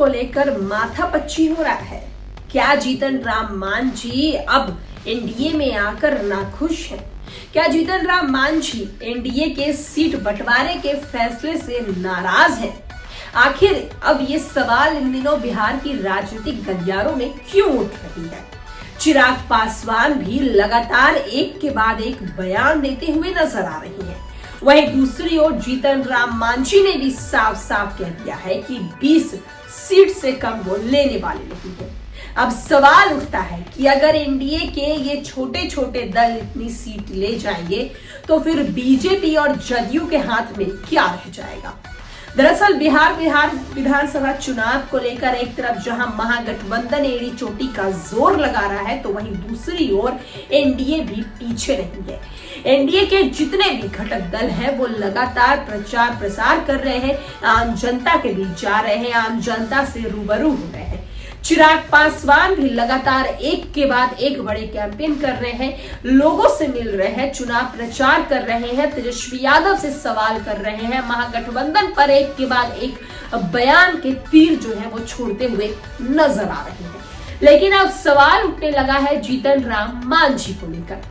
को लेकर माथापच्ची हो रहा है। क्या जीतन राम मांझी अब एनडीए में आकर नाखुश है? क्या जीतन राम मांझी एनडीए के सीट बंटवारे के फैसले से नाराज है? आखिर अब ये सवाल इन दिनों बिहार की राजनीतिक गलियारों में क्यों उठ रही है? चिराग पासवान भी लगातार एक के बाद एक बयान देते हुए नजर आ रही हैं। वहीं दूसरी ओर जीतन राम मांझी ने भी साफ साफ कह दिया है कि 20 सीट से कम वो लेने वाले नहीं है। अब सवाल उठता है कि अगर एनडीए के ये छोटे छोटे दल इतनी सीट ले जाएंगे तो फिर बीजेपी और जदयू के हाथ में क्या रह जाएगा? दरअसल बिहार विधानसभा चुनाव को लेकर एक तरफ जहां महागठबंधन एड़ी चोटी का जोर लगा रहा है, तो वहीं दूसरी ओर एनडीए भी पीछे नहीं है। एनडीए के जितने भी घटक दल हैं वो लगातार प्रचार प्रसार कर रहे हैं, आम जनता के बीच जा रहे हैं, आम जनता से रूबरू हो रहे हैं। चिराग पासवान भी लगातार एक के बाद एक बड़े कैंपेन कर रहे हैं, लोगों से मिल रहे हैं, चुनाव प्रचार कर रहे हैं, तेजस्वी यादव से सवाल कर रहे हैं, महागठबंधन पर एक के बाद एक बयान के तीर जो है वो छोड़ते हुए नजर आ रहे हैं। लेकिन अब सवाल उठने लगा है जीतन राम मांझी को लेकर।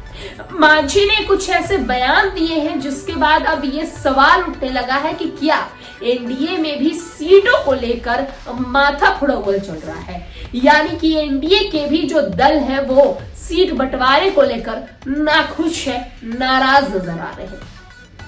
मांझी ने कुछ ऐसे बयान दिए हैं जिसके बाद अब ये सवाल उठने लगा है कि क्या एनडीए में भी सीटों को लेकर माथा फुड़ौल चल रहा है, यानी कि एनडीए के भी जो दल है वो सीट बंटवारे को लेकर नाखुश है, नाराज नजर आ रहे हैं।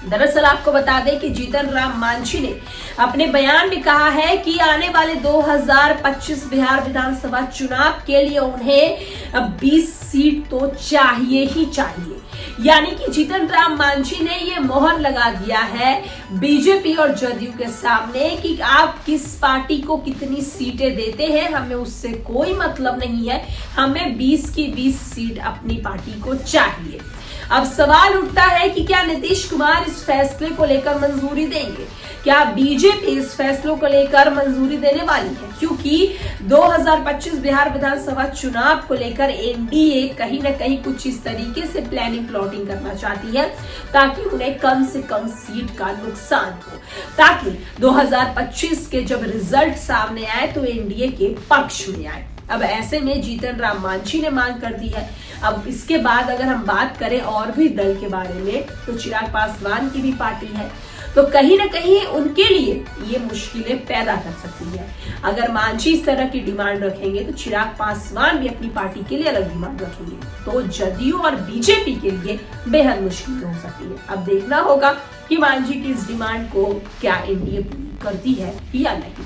दरअसल आपको बता दें कि जीतन राम मांझी ने अपने बयान में कहा है कि आने वाले 2025 बिहार विधानसभा चुनाव के लिए उन्हें 20 सीट तो चाहिए ही चाहिए। यानी कि जीतन राम मांझी ने ये मोहर लगा दिया है बीजेपी और जदयू के सामने कि आप किस पार्टी को कितनी सीटें देते हैं, हमें उससे कोई मतलब नहीं है, हमें 20 की 20 सीट अपनी पार्टी को चाहिए। अब सवाल उठता है कि क्या नीतीश कुमार इस फैसले को लेकर मंजूरी देंगे? क्या बीजेपी इस फैसलों को लेकर मंजूरी देने वाली है? क्योंकि 2025 बिहार विधानसभा चुनाव को लेकर एनडीए कहीं ना कहीं कुछ इस तरीके से प्लानिंग प्लॉटिंग करना चाहती है ताकि उन्हें कम से कम सीट का नुकसान हो, ताकि 2025 के जब रिजल्ट सामने आए तो एनडीए के पक्ष में आए। अब ऐसे में जीतन राम मांझी ने मांग कर दी है। अब इसके बाद अगर हम बात करें और भी दल के बारे में, तो चिराग पासवान की भी पार्टी है, तो कहीं ना कहीं उनके लिए ये मुश्किलें पैदा कर सकती है। अगर मांझी इस तरह की डिमांड रखेंगे तो चिराग पासवान भी अपनी पार्टी के लिए अलग डिमांड रखेंगे, तो जदयू और बीजेपी के लिए बेहद मुश्किल हो सकती है। अब देखना होगा कि मांझी की इस डिमांड को क्या एनडीए पूरी करती है या नहीं।